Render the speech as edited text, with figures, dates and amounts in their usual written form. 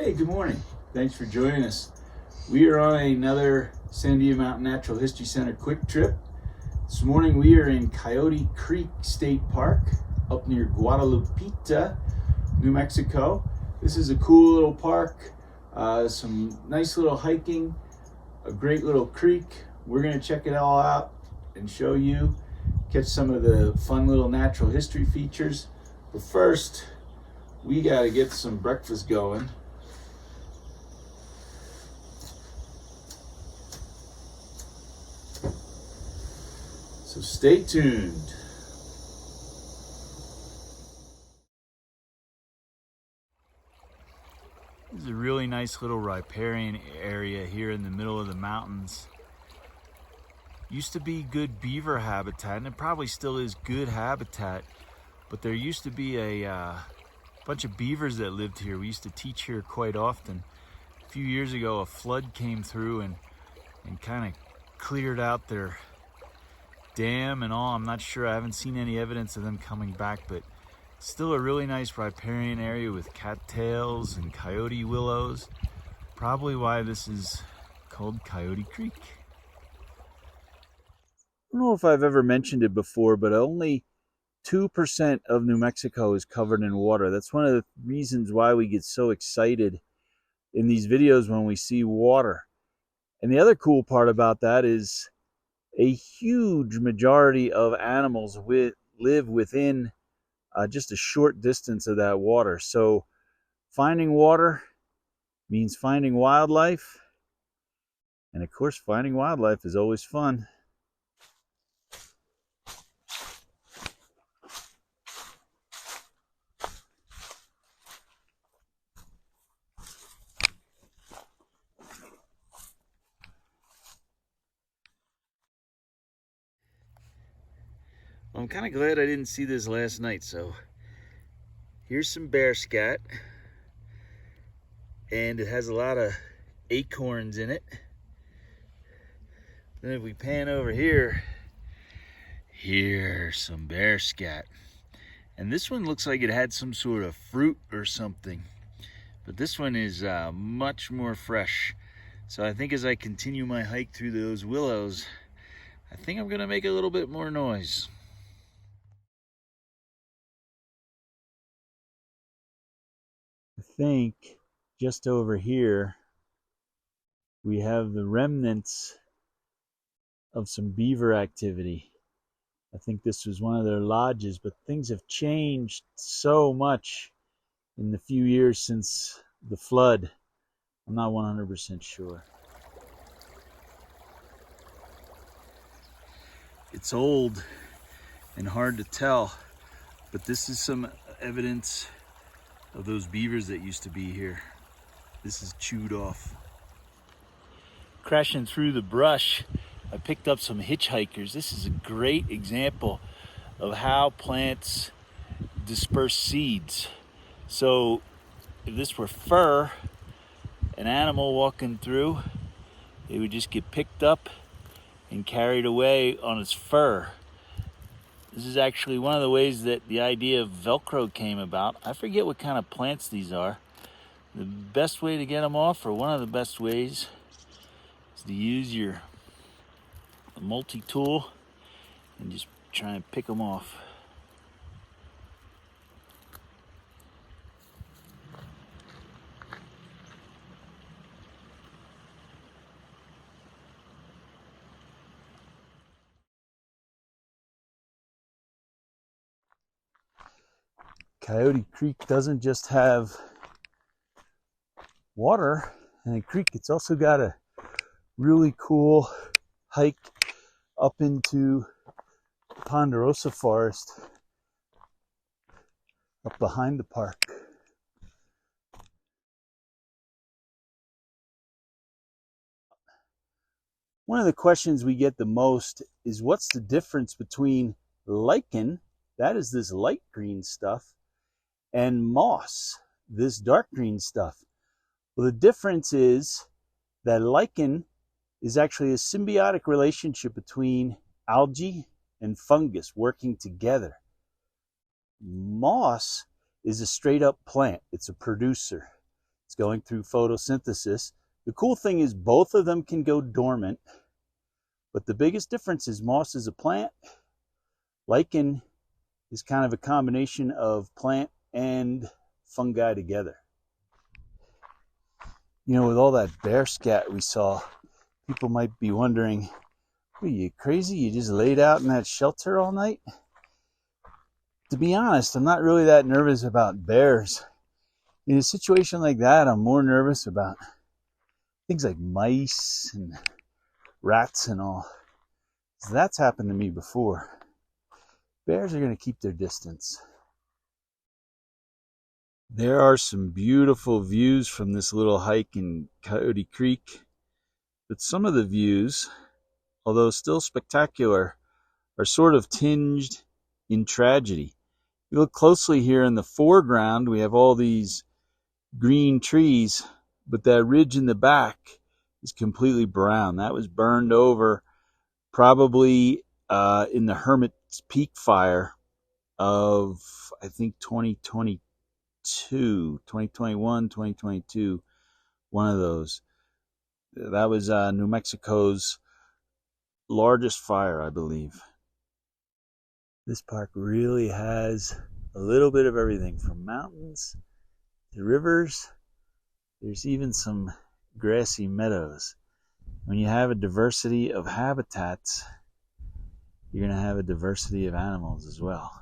Hey, good morning. Thanks for joining us. We are on another Sandia Mountain Natural History Center quick trip. This morning we are in Coyote Creek State Park up near Guadalupe, New Mexico. This is a cool little park, some nice little hiking, a great little creek. We're going to check it all out and show you, catch some of the fun little natural history features. But first, we got to get some breakfast going. So stay tuned. This is a really nice little riparian area here in the middle of the mountains. Used to be good beaver habitat, and it probably still is good habitat, but there used to be a bunch of beavers that lived here. We used to teach here quite often. A few years ago, a flood came through and kind of cleared out their dam and all. I'm not sure, I haven't seen any evidence of them coming back, but still a really nice riparian area with cattails and coyote willows. Probably why this is called Coyote Creek. I don't know if I've ever mentioned it before, but only 2% of New Mexico is covered in water. That's one of the reasons why we get so excited in these videos when we see water. And the other cool part about that is a huge majority of animals live within just a short distance of that water. So finding water means finding wildlife. And of course, finding wildlife is always fun. I'm kind of glad I didn't see this last night. So here's some bear scat, and it has a lot of acorns in it. Then if we pan over here, here's some bear scat, and this one looks like it had some sort of fruit or something, but this one is much more fresh. So I think as I continue my hike through those willows, I think I'm gonna make a little bit more noise. I think just over here we have the remnants of some beaver activity. I think this was one of their lodges, but things have changed so much in the few years since the flood. I'm not 100% sure. It's old and hard to tell, but this is some evidence of those beavers that used to be here. This is chewed off. Crashing through the brush, I picked up some hitchhikers. This is a great example of how plants disperse seeds. So if this were fur, an animal walking through, it would just get picked up and carried away on its fur. This is actually one of the ways that the idea of Velcro came about. I forget what kind of plants these are. The best way to get them off, or one of the best ways, is to use your multi-tool and just try and pick them off. Coyote Creek doesn't just have water in a creek, it's also got a really cool hike up into Ponderosa Forest up behind the park. One of the questions we get the most is, what's the difference between lichen, that is this light green stuff, and moss, this dark green stuff? Well, the difference is that lichen is actually a symbiotic relationship between algae and fungus working together. Moss is a straight up plant. It's a producer. It's going through photosynthesis. The cool thing is both of them can go dormant, but the biggest difference is moss is a plant. Lichen is kind of a combination of plant and fungi together. You know, with all that bear scat we saw, people might be wondering, are you crazy? You just laid out in that shelter all night? To be honest, I'm not really that nervous about bears. In a situation like that, I'm more nervous about things like mice and rats and all. So that's happened to me before. Bears are going to keep their distance. There are some beautiful views from this little hike in Coyote Creek, but some of the views, although still spectacular, are sort of tinged in tragedy. You look closely here in the foreground, we have all these green trees, but that ridge in the back is completely brown. That was burned over probably in the Hermit's Peak fire of, I think, 2021, 2022, one of those. That was New Mexico's largest fire, I believe. This park really has a little bit of everything, from mountains to rivers. There's even some grassy meadows. When you have a diversity of habitats, you're going to have a diversity of animals as well.